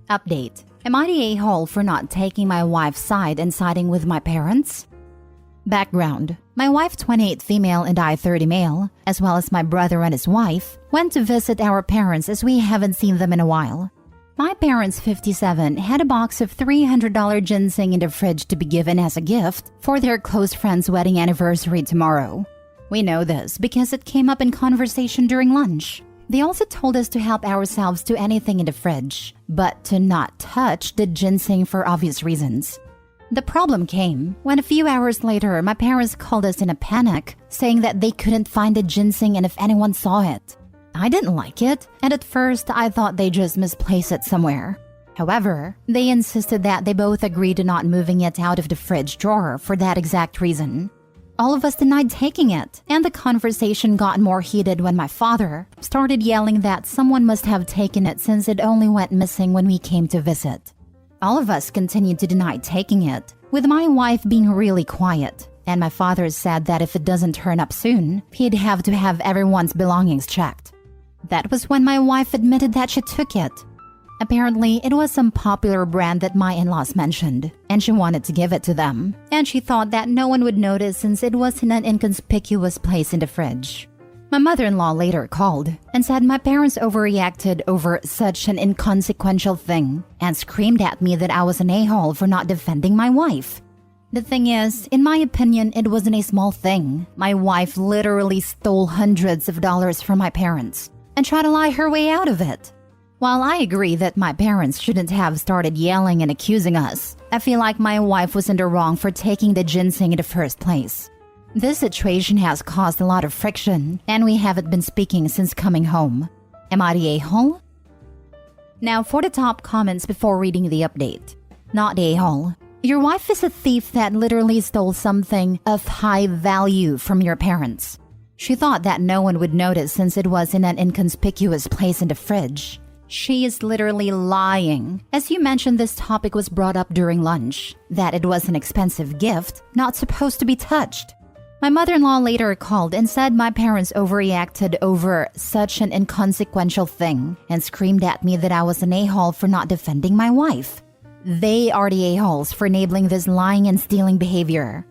Update. Am I the a-hole for not taking my wife's side and siding with my parents? Background. My wife, 28 female and I, 30 male, as well as my brother and his wife, went to visit our parents as we haven't seen them in a while. My parents, 57, had a box of $300 ginseng in the fridge to be given as a gift for their close friend's wedding anniversary tomorrow. We know this because it came up in conversation during lunch. They also told us to help ourselves to anything in the fridge, but to not touch the ginseng for obvious reasons. The problem came when a few hours later, my parents called us in a panic, saying that they couldn't find the ginseng and if anyone saw it. I didn't like it, and at first I thought they just misplaced it somewhere. However, they insisted that they both agreed to not moving it out of the fridge drawer for that exact reason. All of us denied taking it, and the conversation got more heated when my father started yelling that someone must have taken it since it only went missing when we came to visit. All of us continued to deny taking it, with my wife being really quiet, and my father said that if it doesn't turn up soon, he'd have to have everyone's belongings checked. That was when my wife admitted that she took it. Apparently, it was some popular brand that my in-laws mentioned, and she wanted to give it to them, and she thought that no one would notice since it was in an inconspicuous place in the fridge. My mother-in-law later called and said my parents overreacted over such an inconsequential thing and screamed at me that I was an a-hole for not defending my wife. The thing is, in my opinion, it wasn't a small thing. My wife literally stole hundreds of dollars from my parents and tried to lie her way out of it. While I agree that my parents shouldn't have started yelling and accusing us, I feel like my wife was in the wrong for taking the ginseng in the first place. This situation has caused a lot of friction, and we haven't been speaking since coming home. Am I the a-hole? Now for the top comments before reading the update. Not the a-hole. Your wife is a thief that literally stole something of high value from your parents. She thought that no one would notice since it was in an inconspicuous place in the fridge. She is literally lying. As you mentioned, this topic was brought up during lunch, that it was an expensive gift, not supposed to be touched. My mother-in-law later called and said my parents overreacted over such an inconsequential thing and screamed at me that I was an a-hole for not defending my wife. They are the a-holes for enabling this lying and stealing behavior.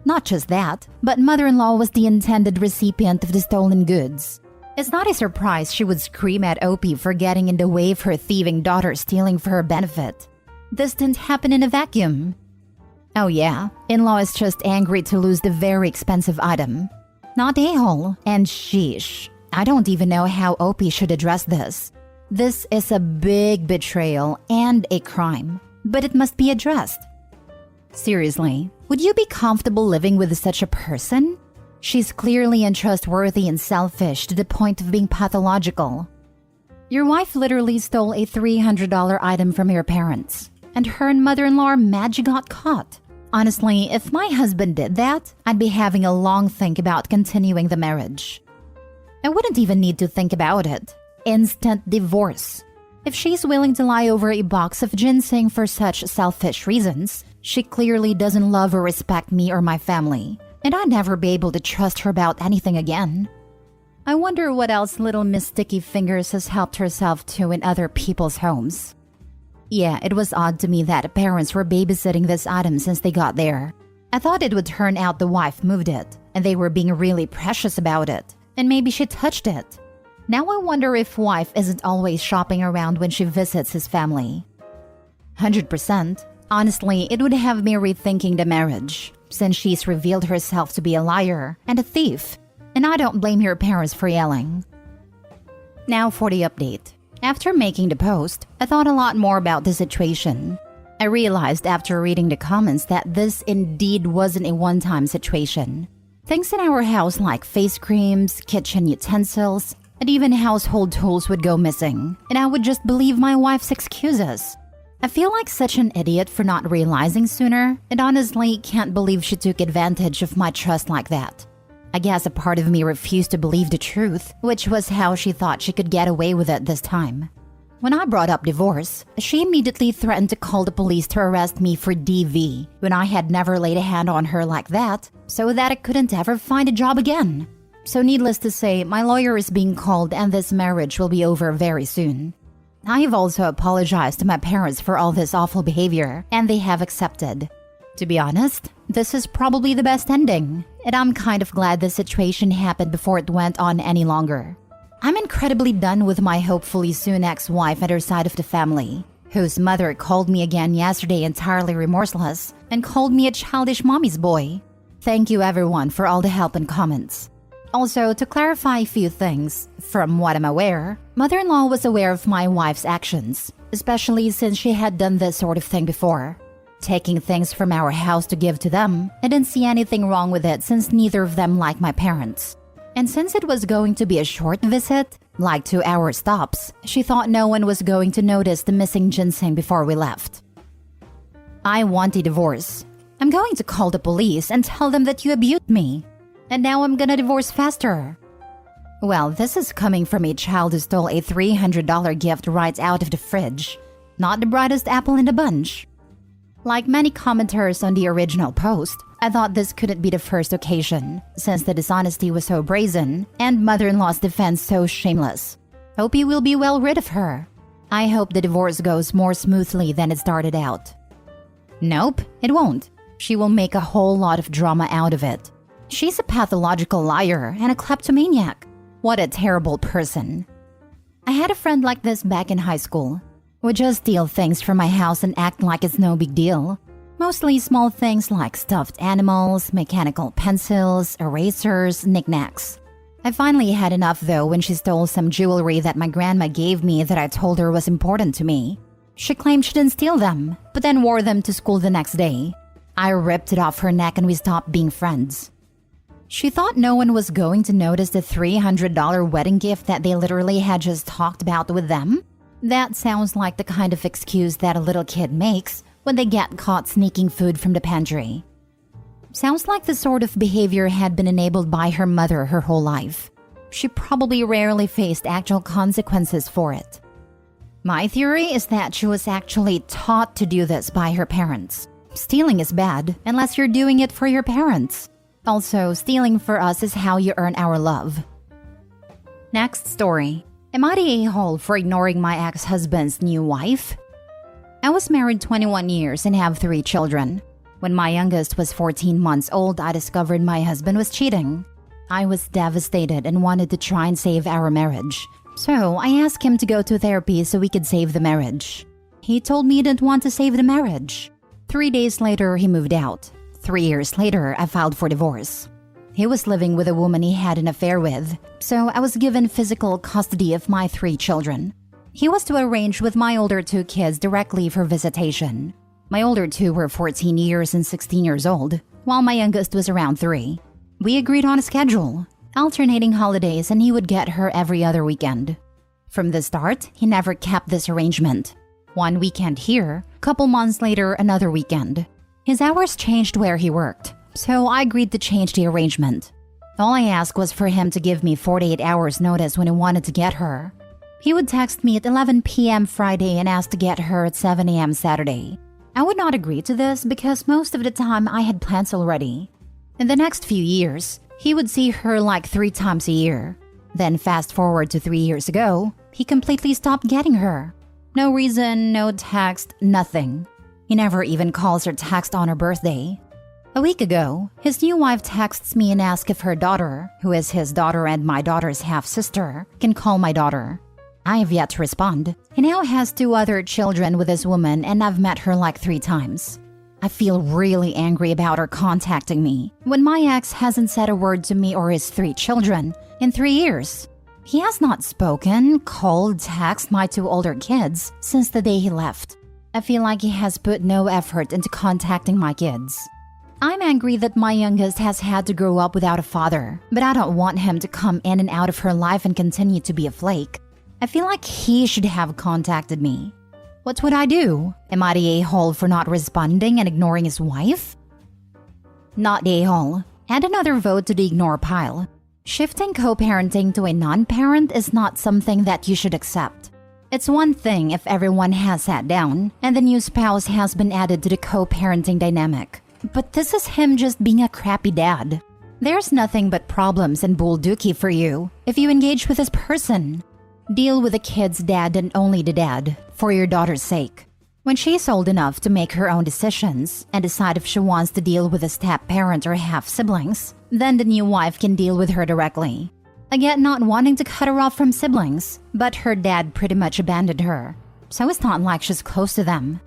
Not just that, but mother-in-law was the intended recipient of the stolen goods. It's not a surprise she would scream at Opie for getting in the way of her thieving daughter stealing for her benefit. This didn't happen in a vacuum. Oh yeah, in-law is just angry to lose the very expensive item. Not a-hole, and sheesh. I don't even know how Opie should address this. This is a big betrayal and a crime, but it must be addressed. Seriously, would you be comfortable living with such a person? She's clearly untrustworthy and selfish to the point of being pathological. Your wife literally stole a $300 item from your parents, and her and mother-in-law Maggie got caught. Honestly, if my husband did that, I'd be having a long think about continuing the marriage. I wouldn't even need to think about it. Instant divorce. If she's willing to lie over a box of ginseng for such selfish reasons, she clearly doesn't love or respect me or my family, and I'd never be able to trust her about anything again. I wonder what else little Miss Sticky Fingers has helped herself to in other people's homes. Yeah, it was odd to me that parents were babysitting this item since they got there. I thought it would turn out the wife moved it, and they were being really precious about it, and maybe she touched it. Now I wonder if wife isn't always shopping around when she visits his family. 100%. Honestly, it would have me rethinking the marriage, since she's revealed herself to be a liar and a thief, and I don't blame your parents for yelling. Now for the update. After making the post, I thought a lot more about the situation. I realized after reading the comments that this indeed wasn't a one-time situation. Things in our house like face creams, kitchen utensils, and even household tools would go missing, and I would just believe my wife's excuses. I feel like such an idiot for not realizing sooner, and honestly can't believe she took advantage of my trust like that. I guess a part of me refused to believe the truth, which was how she thought she could get away with it this time. When I brought up divorce, she immediately threatened to call the police to arrest me for DV when I had never laid a hand on her like that, so that I couldn't ever find a job again. So needless to say, my lawyer is being called and this marriage will be over very soon. I have also apologized to my parents for all this awful behavior, and they have accepted. To be honest, this is probably the best ending, and I'm kind of glad the situation happened before it went on any longer. I'm incredibly done with my hopefully soon ex-wife at her side of the family, whose mother called me again yesterday entirely remorseless and called me a childish mommy's boy. Thank you everyone for all the help and comments. Also, to clarify a few things, from what I'm aware, mother-in-law was aware of my wife's actions, especially since she had done this sort of thing before. Taking things from our house to give to them, I didn't see anything wrong with it since neither of them like my parents. And since it was going to be a short visit, like 2-hour stops, she thought no one was going to notice the missing ginseng before we left. I want a divorce. I'm going to call the police and tell them that you abused me. And now I'm gonna divorce faster. Well, this is coming from a child who stole a $300 gift right out of the fridge. Not the brightest apple in the bunch. Like many commenters on the original post, I thought this couldn't be the first occasion, since the dishonesty was so brazen and mother-in-law's defense so shameless. Hope you will be well rid of her. I hope the divorce goes more smoothly than it started out. Nope, it won't. She will make a whole lot of drama out of it. She's a pathological liar and a kleptomaniac. What a terrible person. I had a friend like this back in high school. Would just steal things from my house and act like it's no big deal. Mostly small things like stuffed animals, mechanical pencils, erasers, knickknacks. I finally had enough though when she stole some jewelry that my grandma gave me that I told her was important to me. She claimed she didn't steal them, but then wore them to school the next day. I ripped it off her neck and we stopped being friends. She thought no one was going to notice the $300 wedding gift that they literally had just talked about with them. That sounds like the kind of excuse that a little kid makes when they get caught sneaking food from the pantry. Sounds like the sort of behavior had been enabled by her mother her whole life. She probably rarely faced actual consequences for it. My theory is that she was actually taught to do this by her parents. Stealing is bad unless you're doing it for your parents. Also, stealing for us is how you earn our love. Next story. Am I the a-hole for ignoring my ex-husband's new wife? I was married 21 years and have 3 children. When my youngest was 14 months old, I discovered my husband was cheating. I was devastated and wanted to try and save our marriage. So I asked him to go to therapy so we could save the marriage. He told me he didn't want to save the marriage. 3 days later, he moved out. 3 years later, I filed for divorce. He was living with a woman he had an affair with, so I was given physical custody of my 3 children. He was to arrange with my older 2 kids directly for visitation. My older 2 were 14 years and 16 years old, while my youngest was around 3. We agreed on a schedule, alternating holidays, and he would get her every other weekend. From the start, he never kept this arrangement. One weekend here, couple months later, another weekend. His hours changed where he worked, so I agreed to change the arrangement. All I asked was for him to give me 48 hours notice when he wanted to get her. He would text me at 11 p.m. Friday and ask to get her at 7 a.m. Saturday. I would not agree to this because most of the time I had plans already. In the next few years, he would see her like 3 times a year. Then fast forward to 3 years ago, he completely stopped getting her. No reason, no text, nothing. He never even calls or texts on her birthday. A week ago, his new wife texts me and asks if her daughter, who is his daughter and my daughter's half-sister, can call my daughter. I have yet to respond. He now has 2 other children with this woman and I've met her like 3 times. I feel really angry about her contacting me when my ex hasn't said a word to me or his 3 children in 3 years. He has not spoken, called, texted my 2 older kids since the day he left. I feel like he has put no effort into contacting my kids. I'm angry that my youngest has had to grow up without a father, but I don't want him to come in and out of her life and continue to be a flake. I feel like he should have contacted me. What would I do? Am I the a-hole for not responding and ignoring his wife? Not the a-hole. Add another vote to the ignore pile. Shifting co-parenting to a non-parent is not something that you should accept. It's one thing if everyone has sat down and the new spouse has been added to the co-parenting dynamic. But this is him just being a crappy dad. There's nothing but problems and bull-dookie for you if you engage with this person. Deal with the kid's dad and only the dad, for your daughter's sake. When she's old enough to make her own decisions and decide if she wants to deal with a step-parent or half-siblings, then the new wife can deal with her directly. I get not wanting to cut her off from siblings, but her dad pretty much abandoned her, so it's not like she's close to them.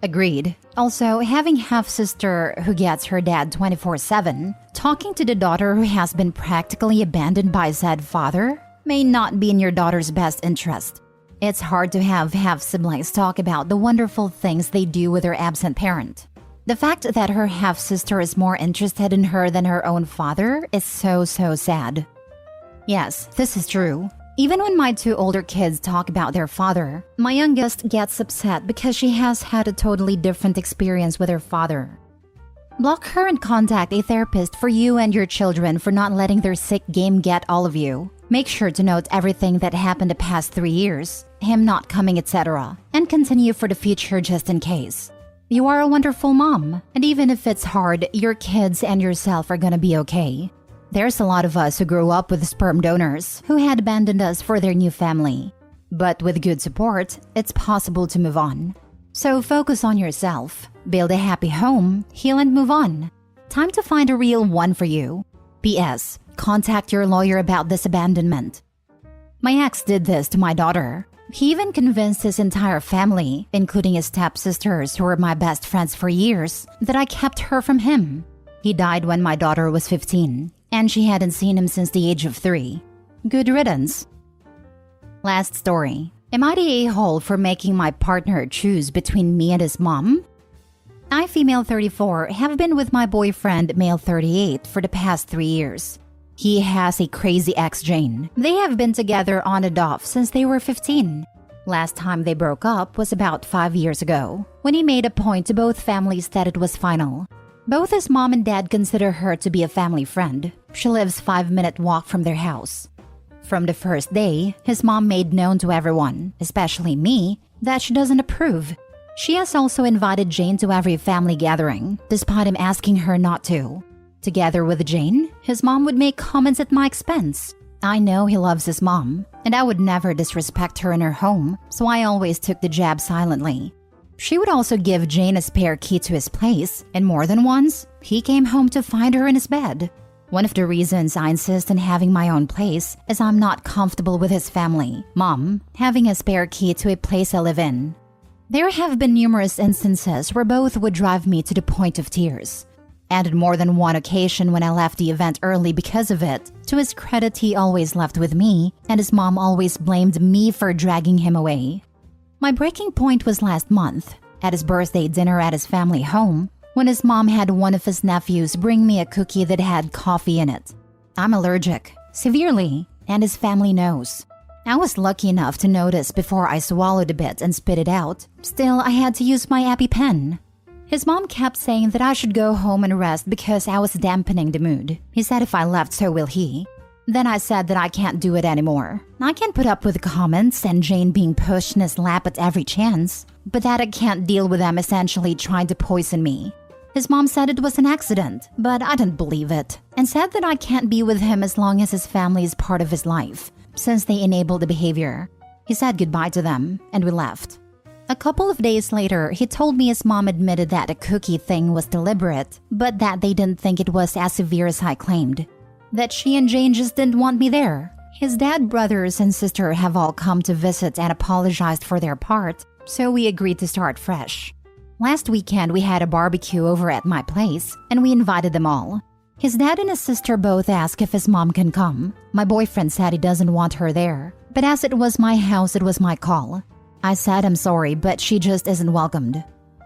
Agreed. Also, having half-sister who gets her dad 24/7, talking to the daughter who has been practically abandoned by said father, may not be in your daughter's best interest. It's hard to have half-siblings talk about the wonderful things they do with their absent parent. The fact that her half-sister is more interested in her than her own father is so sad. Yes, this is true. Even when my two older kids talk about their father, my youngest gets upset because she has had a totally different experience with her father. Block her and contact a therapist for you and your children for not letting their sick game get all of you. Make sure to note everything that happened the past 3 years, him not coming, etc., and continue for the future just in case. You are a wonderful mom, and even if it's hard, your kids and yourself are gonna be okay. There's a lot of us who grew up with sperm donors who had abandoned us for their new family. But with good support, it's possible to move on. So focus on yourself, build a happy home, heal and move on. Time to find a real one for you. P.S. Contact your lawyer about this abandonment. My ex did this to my daughter. He even convinced his entire family, including his stepsisters who were my best friends for years, that I kept her from him. He died when my daughter was 15, and she hadn't seen him since the age of 3. Good riddance. Last story. Am I the a-hole for making my partner choose between me and his mom? I, female 34, have been with my boyfriend, male 38, for the past 3 years. He has a crazy ex, Jane. They have been together on and off since they were 15. Last time they broke up was about 5 years ago, when he made a point to both families that it was final. Both his mom and dad consider her to be a family friend. She lives 5-minute walk from their house. From the first day, his mom made known to everyone, especially me, that she doesn't approve. She has also invited Jane to every family gathering, despite him asking her not to. Together with Jane, his mom would make comments at my expense. I know he loves his mom, and I would never disrespect her in her home, so I always took the jab silently. She would also give Jane a spare key to his place, and more than once, he came home to find her in his bed. One of the reasons I insist on having my own place is I'm not comfortable with his family, mom, having a spare key to a place I live in. There have been numerous instances where both would drive me to the point of tears. And on more than one occasion when I left the event early because of it, to his credit he always left with me, and his mom always blamed me for dragging him away. My breaking point was last month, at his birthday dinner at his family home, when his mom had one of his nephews bring me a cookie that had coffee in it. I'm allergic, severely, and his family knows. I was lucky enough to notice before I swallowed a bit and spit it out. Still, I had to use my EpiPen. His mom kept saying that I should go home and rest because I was dampening the mood. He said if I left, so will he. Then I said that I can't do it anymore. I can't put up with the comments and Jane being pushed in his lap at every chance, but that I can't deal with them essentially trying to poison me. His mom said it was an accident, but I didn't believe it, and said that I can't be with him as long as his family is part of his life, since they enable the behavior. He said goodbye to them, and we left. A couple of days later, he told me his mom admitted that the cookie thing was deliberate, but that they didn't think it was as severe as I claimed. That she and Jane just didn't want me there. His dad, brothers, and sister have all come to visit and apologized for their part, so we agreed to start fresh. Last weekend, we had a barbecue over at my place, and we invited them all. His dad and his sister both asked if his mom can come. My boyfriend said he doesn't want her there, but as it was my house, it was my call. I said I'm sorry, but she just isn't welcomed.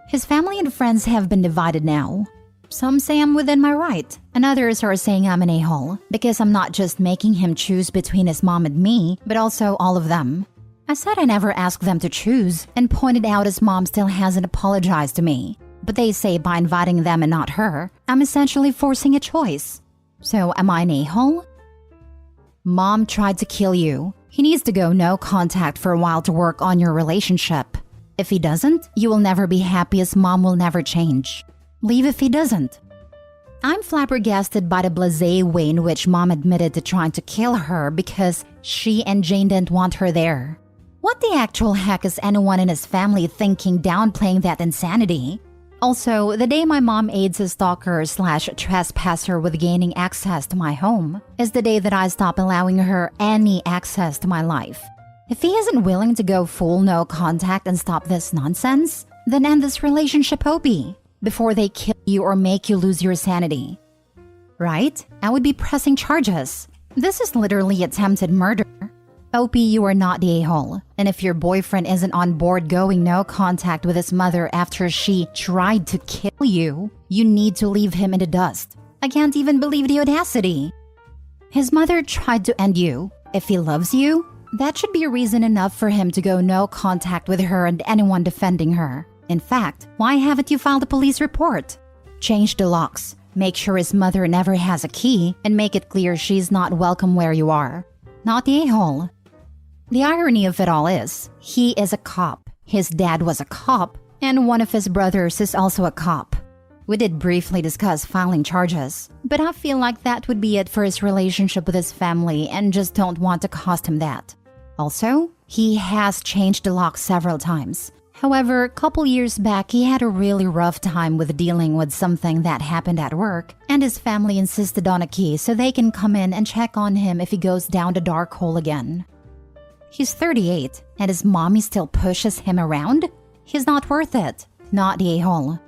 His family and friends have been divided now. Some say I'm within my right, and others are saying I'm an a-hole because I'm not just making him choose between his mom and me, but also all of them. I said I never asked them to choose and pointed out his mom still hasn't apologized to me. But they say by inviting them and not her, I'm essentially forcing a choice. So am I an a-hole? Mom tried to kill you. He needs to go no contact for a while to work on your relationship. If he doesn't, you will never be happy as mom will never change. Leave if he doesn't. I'm flabbergasted by the blasé way in which Mom admitted to trying to kill her because she and Jane didn't want her there. What the actual heck is anyone in his family thinking downplaying that insanity? Also, the day my mom aids a stalker/trespasser with gaining access to my home is the day that I stop allowing her any access to my life. If he isn't willing to go full no contact and stop this nonsense, then end this relationship, Opie, before they kill you or make you lose your sanity. Right? I would be pressing charges. This is literally attempted murder. Opie, you are not the a-hole. And if your boyfriend isn't on board going no contact with his mother after she tried to kill you, you need to leave him in the dust. I can't even believe the audacity. His mother tried to end you. If he loves you, that should be reason enough for him to go no contact with her and anyone defending her. In fact, why haven't you filed a police report? Change the locks, make sure his mother never has a key, and make it clear she's not welcome where you are. Not the a-hole. The irony of it all is, he is a cop, his dad was a cop, and one of his brothers is also a cop. We did briefly discuss filing charges, but I feel like that would be it for his relationship with his family and just don't want to cost him that. Also, he has changed the lock several times. However, a couple years back, he had a really rough time with dealing with something that happened at work, and his family insisted on a key so they can come in and check on him if he goes down the dark hole again. He's 38, and his mommy still pushes him around? He's not worth it. Not the a-hole.